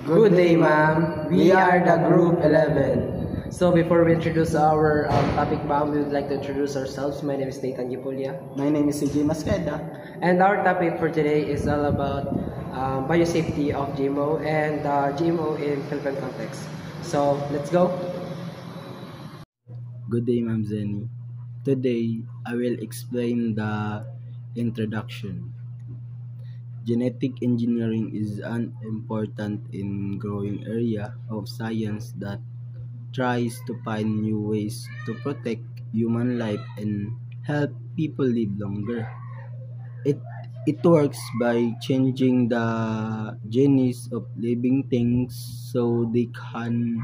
Good day, ma'am. We are the Group 11. So before we introduce our topic, ma'am, we would like to introduce ourselves. My name is Nathan Gipulia. My name is CJ Masqueda. And our topic for today is all about biosafety of GMO and GMO in Philippine context. So let's go. Good day, Ma'am Zenny. Today, I will explain the introduction. Genetic engineering is an important and growing area of science that tries to find new ways to protect human life and help people live longer. It, it works by changing the genes of living things so they can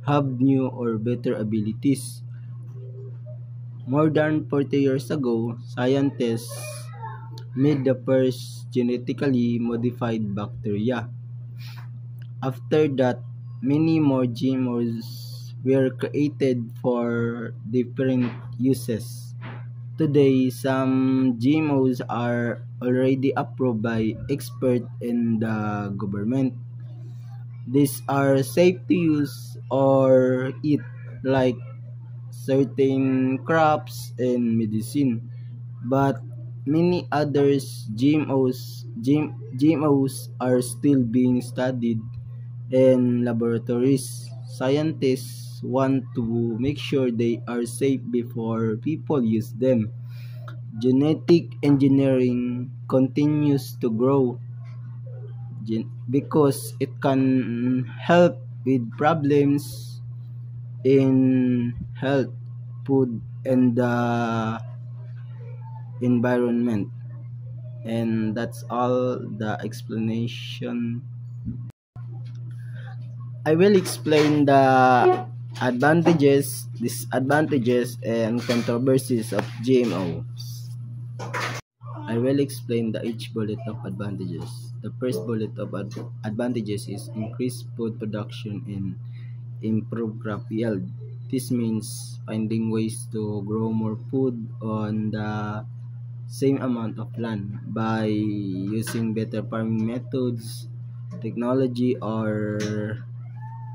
have new or better abilities. More than 40 years ago, scientists made the first genetically modified bacteria. After that, many more GMOs were created for different uses. Today, some GMOs are already approved by experts in the government. These are safe to use or eat, like certain crops and medicine, but many others GMOs are still being studied in laboratories. Scientists want to make sure they are safe before people use them. Genetic engineering continues to grow because it can help with problems in health, food, and the environment. And that's all the explanation. I will explain the advantages, disadvantages, and controversies of GMOs. I will explain each bullet of advantages. The first bullet of advantages is increased food production and improve crop yield. This means finding ways to grow more food on the same amount of land by using better farming methods, technology, or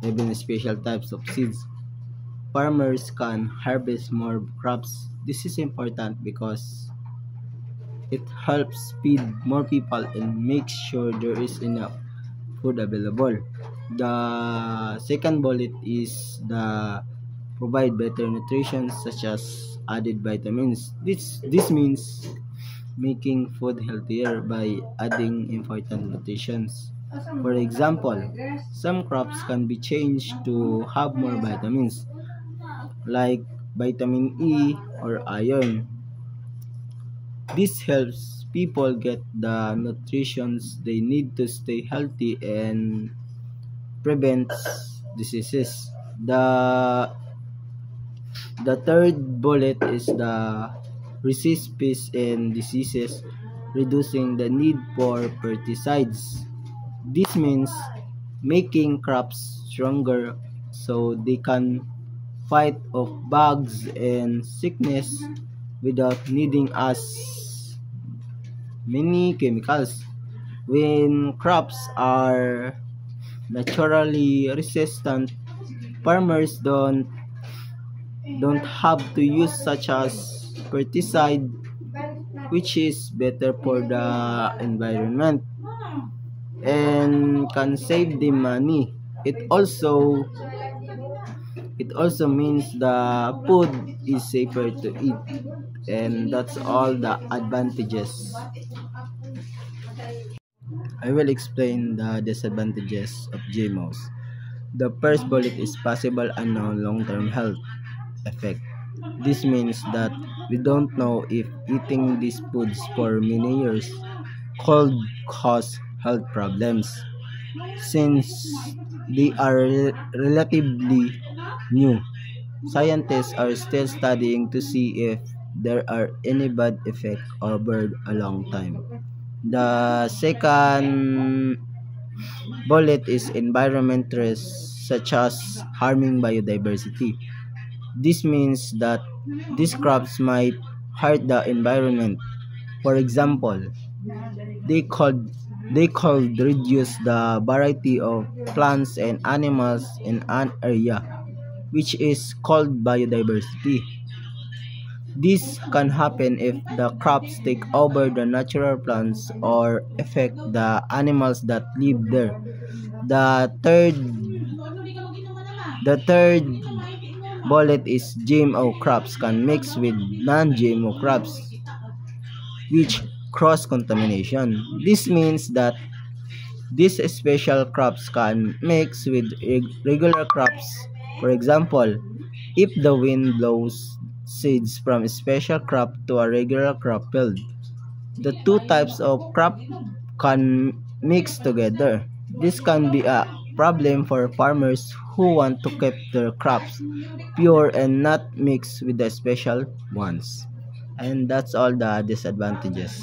even special types of seeds. Farmers can harvest more crops. This is important because it helps feed more people and makes sure there is enough food available. The second bullet is the provide better nutrition such as added vitamins. This means making food healthier by adding important nutrients. For example, some crops can be changed to have more vitamins like vitamin E or iron. This helps people get the nutrition they need to stay healthy and prevents diseases. The third bullet is the resist pests and diseases, reducing the need for pesticides. This means making crops stronger so they can fight off bugs and sickness without needing as many chemicals. When crops are naturally resistant, farmers don't have to use such as pesticide, which is better for the environment and can save them money. It also means the food is safer to eat, and that's all the advantages. I will explain the disadvantages of GMOs. The first bullet is possible unknown long-term health effect. This means that we don't know if eating these foods for many years could cause health problems. Since they are relatively new, scientists are still studying to see if there are any bad effects over a long time. The second bullet is environment risks such as harming biodiversity. This means that these crops might hurt the environment. For example, they could They could reduce the variety of plants and animals in an area, which is called biodiversity. This can happen if the crops take over the natural plants or affect the animals that live there. The third the third bullet is GMO crops can mix with non-GMO crops, which cross contamination. This means that these special crops can mix with regular crops. For example, if the wind blows seeds from a special crop to a regular crop field, the two types of crop can mix together. This can be a problem for farmers who want to keep their crops pure and not mix with the special ones. And that's all the disadvantages.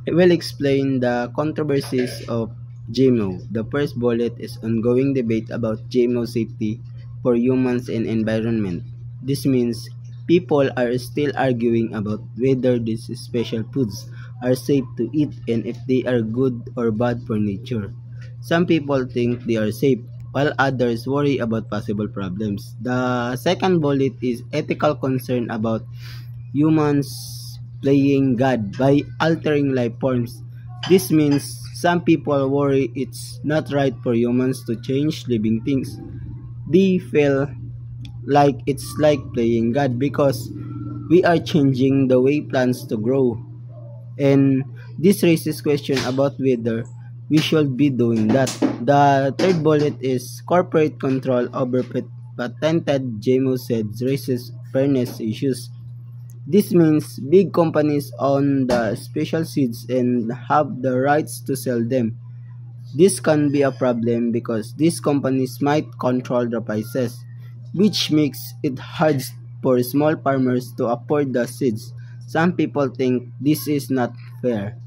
I will explain the controversies of GMO. The first bullet is ongoing debate about GMO safety for humans and environment. This means people are still arguing about whether these special foods are safe to eat and if they are good or bad for nature. Some people think they are safe, while others worry about possible problems. The second bullet is ethical concern about humans playing God by altering life forms. This means some people worry it's not right for humans to change living things. They feel like it's like playing God because we are changing the way plants to grow. And this raises question about whether we should be doing that. The third bullet is corporate control over patented GMO seeds raises fairness issues. This means big companies own the special seeds and have the rights to sell them. This can be a problem because these companies might control the prices, which makes it hard for small farmers to afford the seeds. Some people think this is not fair.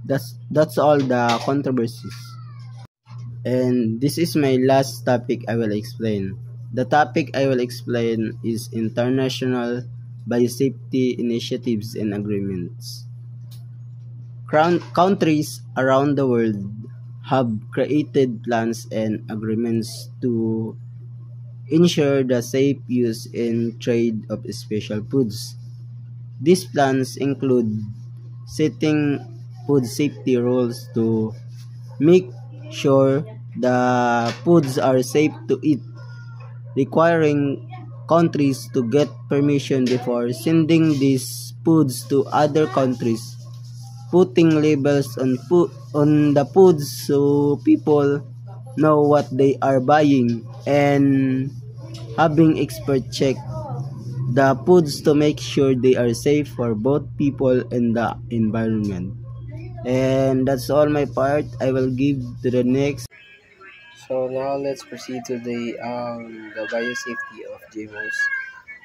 That's all the controversies. And this is my last topic I will explain. The topic I will explain is international biosafety initiatives and agreements. Countries around the world have created plans and agreements to ensure the safe use and trade of special foods. These plans include setting food safety rules to make sure the foods are safe to eat, requiring countries to get permission before sending these foods to other countries, putting labels on the foods so people know what they are buying, and having experts check the foods to make sure they are safe for both people and the environment. And that's all my part. I will give to the next. So now let's proceed to the biosafety of GMOs.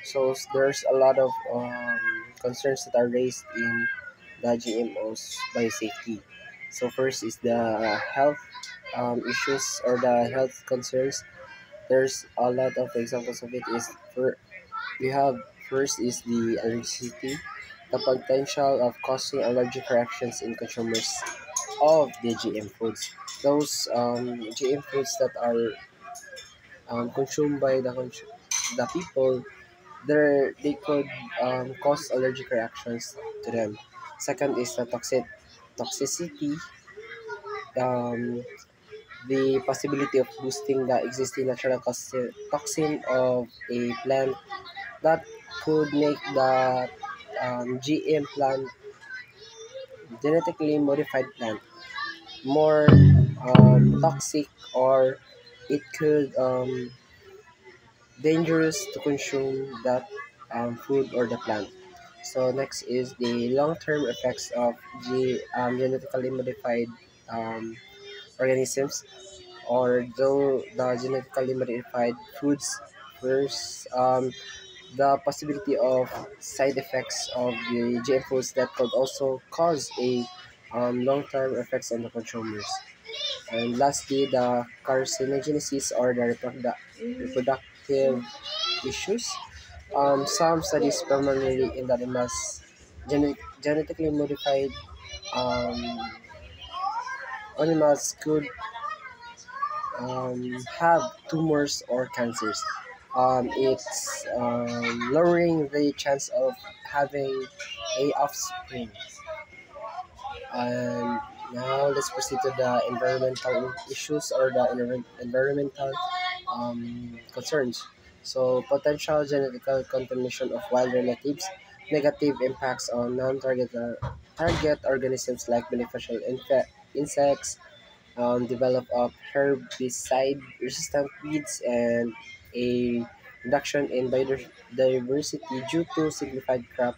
So there's a lot of concerns that are raised in the GMOs biosafety. So first is the health issues or the health concerns. There's a lot of examples of it. We have first is the allergicity, the potential of causing allergic reactions in consumers of the GM foods. Those GM foods that are consumed by the people, they could cause allergic reactions to them. Second is the toxicity, um, the possibility of boosting the existing natural toxin of a plant that could make the GM plant, genetically modified plant, more toxic, or it could dangerous to consume that food or the plant. So next is the long-term effects of genetically modified um, organisms, or though the genetically modified foods. First, the possibility of side effects of the GM foods that could also cause a long-term effects on the consumers. And lastly, the carcinogenesis or the reproductive issues. Some studies primarily in the animals genetically modified um, animals could have tumors or cancers. It's lowering the chance of having a offspring. And now let's proceed to the environmental issues or the environmental concerns. So potential genetical contamination of wild relatives, negative impacts on non-target target organisms like beneficial insects, develop of herbicide-resistant weeds, and a reduction in biodiversity due to signified crop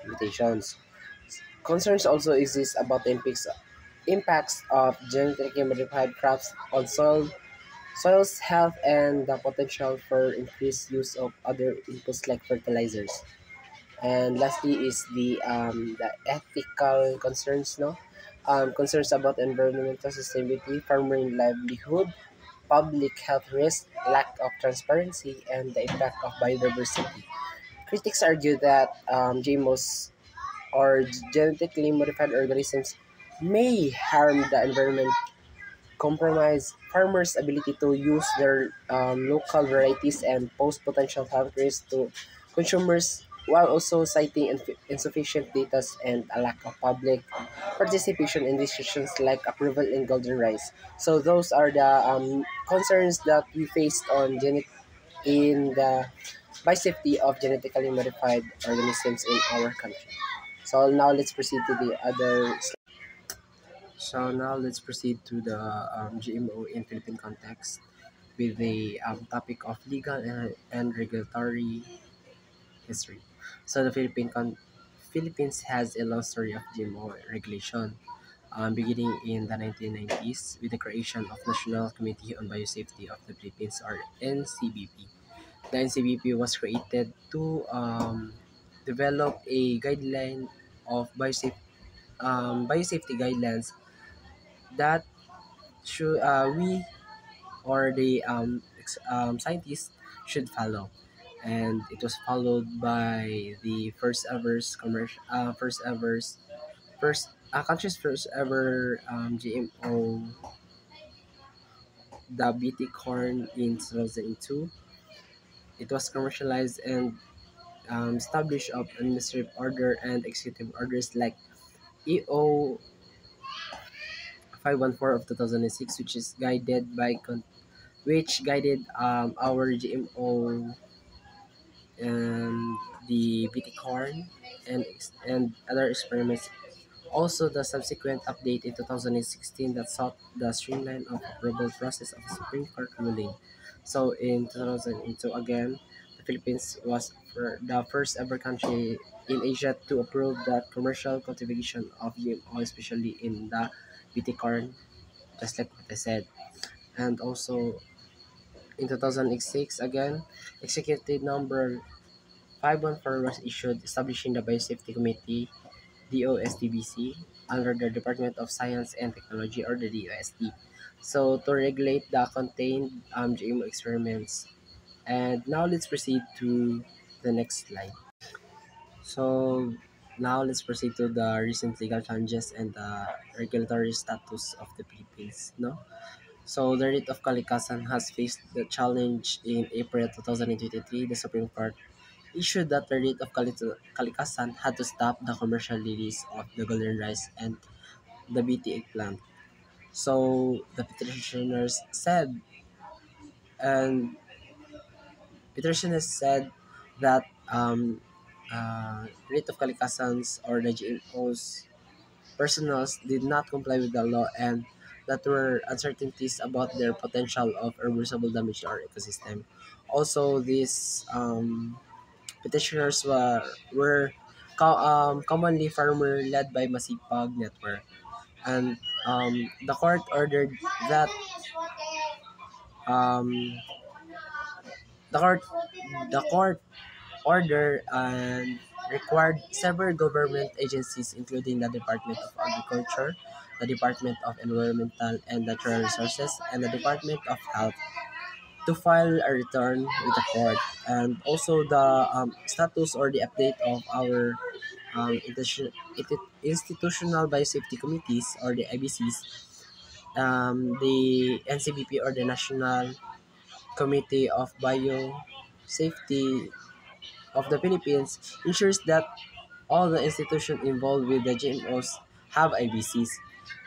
mutations. Concerns also exist about the impacts of genetically modified crops on soil's health and the potential for increased use of other inputs like fertilizers. And lastly is the ethical concerns, no? Concerns about environmental sustainability, farmer livelihood, public health risk, lack of transparency, and the impact of biodiversity. Critics argue that GMOs or genetically modified organisms may harm the environment, compromise farmers' ability to use their local varieties, and pose potential health risks to consumers, while also citing insufficient data and a lack of public participation in decisions like approval in golden rice. So those are the concerns that we faced on in the by safety of genetically modified organisms in our country. So now let's proceed to the other. So now let's proceed to the GMO in Philippine context with the topic of legal and regulatory history. So the Philippines has a long story of GMO regulation, beginning in the 1990s with the creation of National Committee on Biosafety of the Philippines, or NCBP. The NCBP was created to develop a guideline of biosafety guidelines that should we or the scientists should follow, and it was followed by the country's first ever GMO, the BT corn in 2002. It was commercialized and established of administrative order and executive orders like EO 514 of 2006, which guided our GMO, the BT corn, and other experiments. Also, the subsequent update in 2016 that sought the streamline of approval process of Supreme Court ruling. So in 2002 again, the Philippines was the first ever country in Asia to approve the commercial cultivation of GMO, especially in the BT corn, just like what I said. And also in 2006 again, Executive Number 514 was issued establishing the Biosafety Committee, DOSTBC, under the Department of Science and Technology, or the DOST. So to regulate the contained GMO experiments. And now let's proceed to the next slide. So now let's proceed to the recent legal changes and the regulatory status of the Philippines. No? So the writ of Kalikasan has faced the challenge in April 2023. The Supreme Court issued that the writ of Kalikasan had to stop the commercial release of the golden rice and the BT eggplant. So the and petitioners said that writ of Kalikasan's or the GMO's personals did not comply with the law, and that were uncertainties about their potential of irreversible damage to our ecosystem. Also, these petitioners were commonly farmer led by Masipag Network, and the court ordered that um, the court the court order and required several government agencies, including the Department of Agriculture, the Department of Environmental and Natural Resources, and the Department of Health, to file a return with the court. And also the status or the update of our institutional biosafety committees, or the IBCs, the NCBP, or the National Committee of Biosafety of the Philippines, ensures that all the institutions involved with the GMOs have IBCs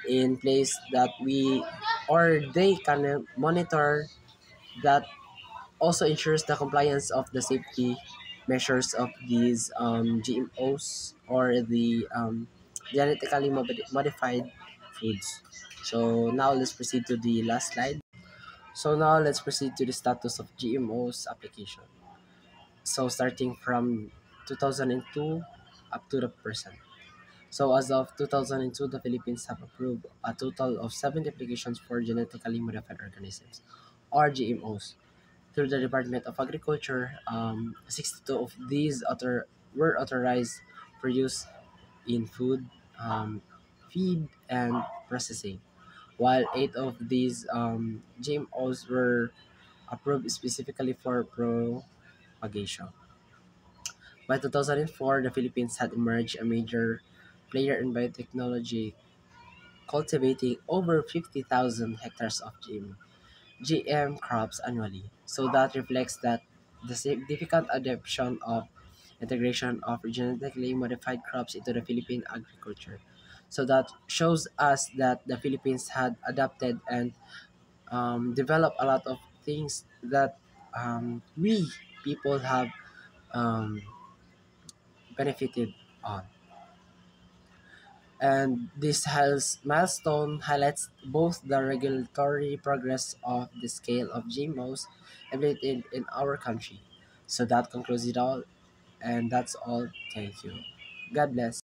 in place, that we or they can monitor, that also ensures the compliance of the safety measures of these GMOs, or the genetically modified foods. So now let's proceed to the last slide. So now let's proceed to the status of GMOs application. So starting from 2002 up to the present. So as of 2002, the Philippines have approved a total of 70 applications for genetically modified organisms, or GMOs, through the Department of Agriculture. 62 of these were authorized for use in food, feed, and processing, while 8 of these GMOs were approved specifically for propagation. By 2004, the Philippines had emerged a major player in biotechnology, cultivating over 50,000 hectares of GM crops annually. So that reflects that the significant adoption of integration of genetically modified crops into the Philippine agriculture. So that shows us that the Philippines had adapted and developed a lot of things that we people have um, benefited on. And this has milestone highlights both the regulatory progress of the scale of GMOs implemented in our country. So that concludes it all, and that's all. Thank you. God bless.